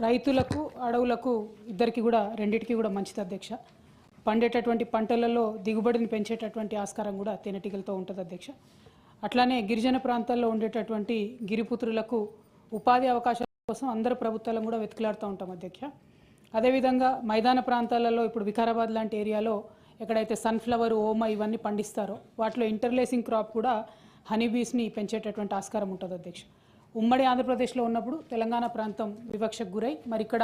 రైతులకు అడవులకు ఇద్దరికి కూడా రెండిటికి కూడా మంచిది అధ్యక్ష. పండేటటువంటి పంటలలో దిగుబడిని పెంచేటటువంటి ఆస్కారం కూడా తేనెటీగలతో ఉంటుంది అధ్యక్ష. అట్లానే గిరిజన ప్రాంతాల్లో ఉండేటటువంటి గిరిపుత్రులకు ఉపాధి అవకాశాల కోసం అందరు ప్రభుత్వాలను కూడా వెతుకులాడుతూ ఉంటాం అధ్యక్ష. అదేవిధంగా మైదాన ప్రాంతాలలో ఇప్పుడు వికారాబాద్ లాంటి ఏరియాలో ఎక్కడైతే సన్ఫ్లవర్, ఓమ ఇవన్నీ పండిస్తారో వాటిలో ఇంటర్లేసింగ్ క్రాప్ కూడా హనీబీస్ని పెంచేటటువంటి ఆస్కారం ఉంటుంది అధ్యక్ష. ఉమ్మడి ఆంధ్రప్రదేశ్లో ఉన్నప్పుడు తెలంగాణ ప్రాంతం వివక్షకు గురై మరి ఇక్కడ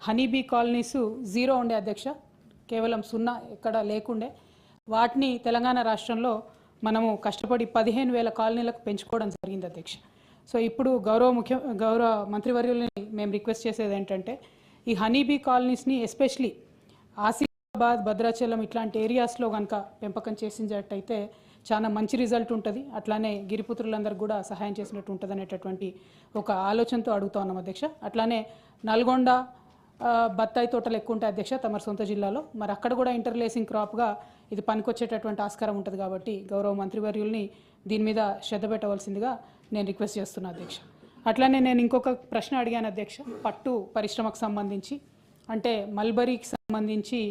హనీబీ కాలనీస్ 0 ఉండే అధ్యక్ష, కేవలం 0 ఎక్కడ లేకుండే. వాటిని తెలంగాణ రాష్ట్రంలో మనము కష్టపడి 15,000 కాలనీలకు పెంచుకోవడం జరిగింది అధ్యక్ష. సో ఇప్పుడు గౌరవ మంత్రివర్యుల్ని మేము రిక్వెస్ట్ చేసేది ఏంటంటే ఈ హనీబీ కాలనీస్ని ఎస్పెషలీ ఆసిఫాబాద్, భద్రాచలం ఇట్లాంటి ఏరియాస్లో కనుక పెంపకం చేసినట్టయితే చాలా మంచి రిజల్ట్ ఉంటుంది. అట్లానే గిరిపుత్రులందరికీ కూడా సహాయం చేసినట్టు ఉంటుంది అనేటటువంటి ఒక ఆలోచనతో అడుగుతా ఉన్నాం అధ్యక్ష. అట్లానే నల్గొండ బత్తాయి తోటలు ఎక్కువ ఉంటాయి అధ్యక్ష తమ సొంత జిల్లాలో. మరి అక్కడ కూడా ఇంటర్లేసింగ్ క్రాప్గా ఇది పనికొచ్చేటటువంటి ఆస్కారం ఉంటుంది కాబట్టి గౌరవ మంత్రివర్యుల్ని దీని మీద శ్రద్ధ పెట్టవలసిందిగా నేను రిక్వెస్ట్ చేస్తున్నా అధ్యక్ష. అట్లానే నేను ఇంకొక ప్రశ్న అడిగాను అధ్యక్ష, పట్టు పరిశ్రమకు సంబంధించి అంటే మల్బరీకి సంబంధించి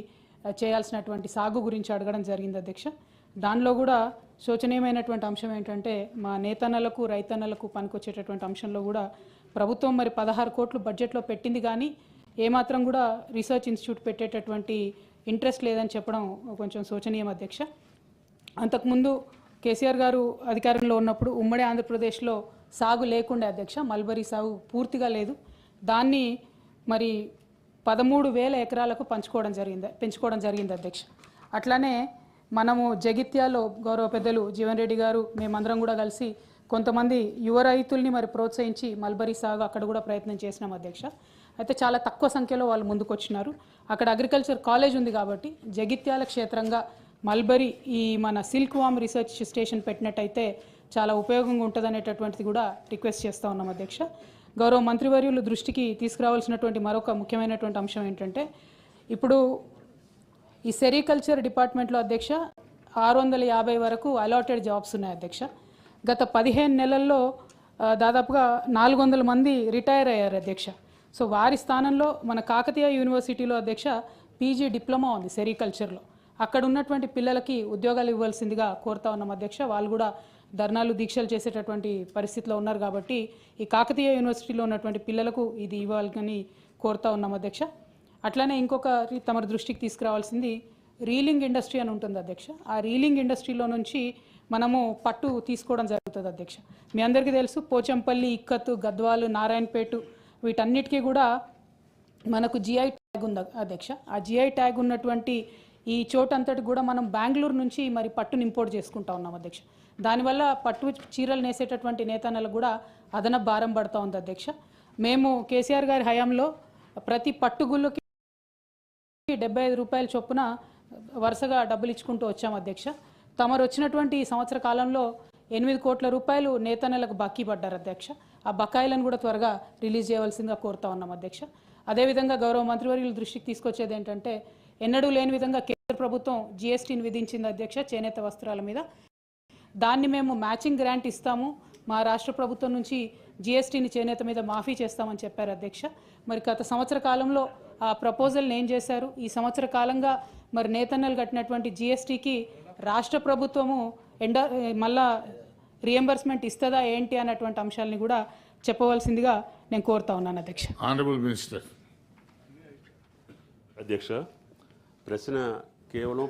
చేయాల్సినటువంటి సాగు గురించి అడగడం జరిగింది అధ్యక్ష. దానిలో కూడా శోచనీయమైనటువంటి అంశం ఏంటంటే మా నేతన్నలకు రైతన్నలకు పనికొచ్చేటటువంటి అంశంలో కూడా ప్రభుత్వం మరి 16 కోట్లు బడ్జెట్లో పెట్టింది, కానీ ఏమాత్రం కూడా రీసెర్చ్ ఇన్స్టిట్యూట్ పెట్టేటటువంటి ఇంట్రెస్ట్ లేదని చెప్పడం కొంచెం శోచనీయం అధ్యక్ష. అంతకుముందు కేసీఆర్ గారు అధికారంలో ఉన్నప్పుడు ఉమ్మడి ఆంధ్రప్రదేశ్లో సాగు లేకుండే అధ్యక్ష, మల్బరీ సాగు పూర్తిగా లేదు. దాన్ని మరి 13,000 ఎకరాలకు పెంచుకోవడం జరిగింది అధ్యక్ష. అట్లానే మనము జగిత్యాలో గౌరవ పెద్దలు జీవన్ రెడ్డి గారు మేమందరం కూడా కలిసి కొంతమంది యువ రైతుల్ని మరి ప్రోత్సహించి మల్బరీ సాగు అక్కడ కూడా ప్రయత్నం చేసినాం అధ్యక్ష. అయితే చాలా తక్కువ సంఖ్యలో వాళ్ళు ముందుకు వచ్చినారు. అక్కడ అగ్రికల్చర్ కాలేజ్ ఉంది కాబట్టి జగిత్యాల క్షేత్రంగా మల్బరీ ఈ మన సిల్క్ వామ్ రీసెర్చ్ స్టేషన్ పెట్టినట్టయితే చాలా ఉపయోగంగా ఉంటుంది అనేటటువంటిది కూడా రిక్వెస్ట్ చేస్తూ ఉన్నాం అధ్యక్ష. గౌరవ మంత్రివర్యులు దృష్టికి తీసుకురావాల్సినటువంటి మరొక ముఖ్యమైనటువంటి అంశం ఏంటంటే ఇప్పుడు ఈ సెరికల్చర్ డిపార్ట్మెంట్లో అధ్యక్ష 650 వరకు అలాటెడ్ జాబ్స్ ఉన్నాయి అధ్యక్ష. గత 15 నెలల్లో దాదాపుగా 400 మంది రిటైర్ అయ్యారు అధ్యక్ష. సో వారి స్థానంలో మన కాకతీయ యూనివర్సిటీలో అధ్యక్ష పీజీ డిప్లొమా ఉంది సెరికల్చర్లో. అక్కడ ఉన్నటువంటి పిల్లలకి ఉద్యోగాలు ఇవ్వాల్సిందిగా కోరుతా ఉన్నాం అధ్యక్ష. వాళ్ళు కూడా ధర్నాలు, దీక్షలు చేసేటటువంటి పరిస్థితిలో ఉన్నారు కాబట్టి ఈ కాకతీయ యూనివర్సిటీలో ఉన్నటువంటి పిల్లలకు ఇది ఇవ్వాలని కోరుతా ఉన్నాం అధ్యక్ష. అట్లానే ఇంకొక తమ దృష్టికి తీసుకురావాల్సింది రీలింగ్ ఇండస్ట్రీ అని ఉంటుంది అధ్యక్ష. ఆ రీలింగ్ ఇండస్ట్రీలో నుంచి మనము పట్టు తీసుకోవడం జరుగుతుంది అధ్యక్ష. మీ అందరికీ తెలుసు పోచంపల్లి, ఇక్కత్, గద్వాలు, నారాయణపేట వీటన్నిటికీ కూడా మనకు జిఐ ట్యాగ్ ఉంది అధ్యక్ష. ఆ జిఐ ట్యాగ్ ఉన్నటువంటి ఈ చోటంతటి కూడా మనం బెంగళూరు నుంచి మరి పట్టును ఇంపోర్ట్ చేసుకుంటా ఉన్నాం అధ్యక్ష. దానివల్ల పట్టు చీరలు నేసేటటువంటి నేతన్నలకు కూడా అదనపు భారం పడుతూ ఉంది అధ్యక్ష. మేము కేసీఆర్ గారి హయాంలో ప్రతి పట్టుగుళ్ళకి 75 రూపాయల చొప్పున వరుసగా డబ్బులు ఇచ్చుకుంటూ వచ్చాం అధ్యక్ష. తమరు వచ్చినటువంటి సంవత్సర కాలంలో 8 కోట్ల రూపాయలు నేతన్నలకు బాకీ పడ్డారు అధ్యక్ష. ఆ బకాయిలను కూడా త్వరగా రిలీజ్ చేయవలసిందిగా కోరుతా ఉన్నాం అధ్యక్ష. అదేవిధంగా గౌరవ మంత్రివర్యుల దృష్టికి తీసుకొచ్చేది ఏంటంటే ఎన్నడూ లేని విధంగా కేంద్ర ప్రభుత్వం జిఎస్టీని విధించింది అధ్యక్ష చేనేత వస్త్రాల మీద. దాన్ని మేము మ్యాచింగ్ గ్రాంట్ ఇస్తాము, మా రాష్ట్ర ప్రభుత్వం నుంచి జిఎస్టీని చేనేత మీద మాఫీ చేస్తామని చెప్పారు అధ్యక్ష. మరి గత సంవత్సర కాలంలో ఆ ప్రపోజల్ని ఏం చేశారు? ఈ సంవత్సర కాలంగా మరి నేతన్నలు కట్టినటువంటి జిఎస్టీకి రాష్ట్ర ప్రభుత్వము మళ్ళా రియంబర్స్మెంట్ ఇస్తుందా ఏంటి అన్నటువంటి అంశాలని కూడా చెప్పవలసిందిగా నేను కోరుతా ఉన్నాను అధ్యక్ష. Honourable minister. అధ్యక్ష, ప్రశ్న కేవలం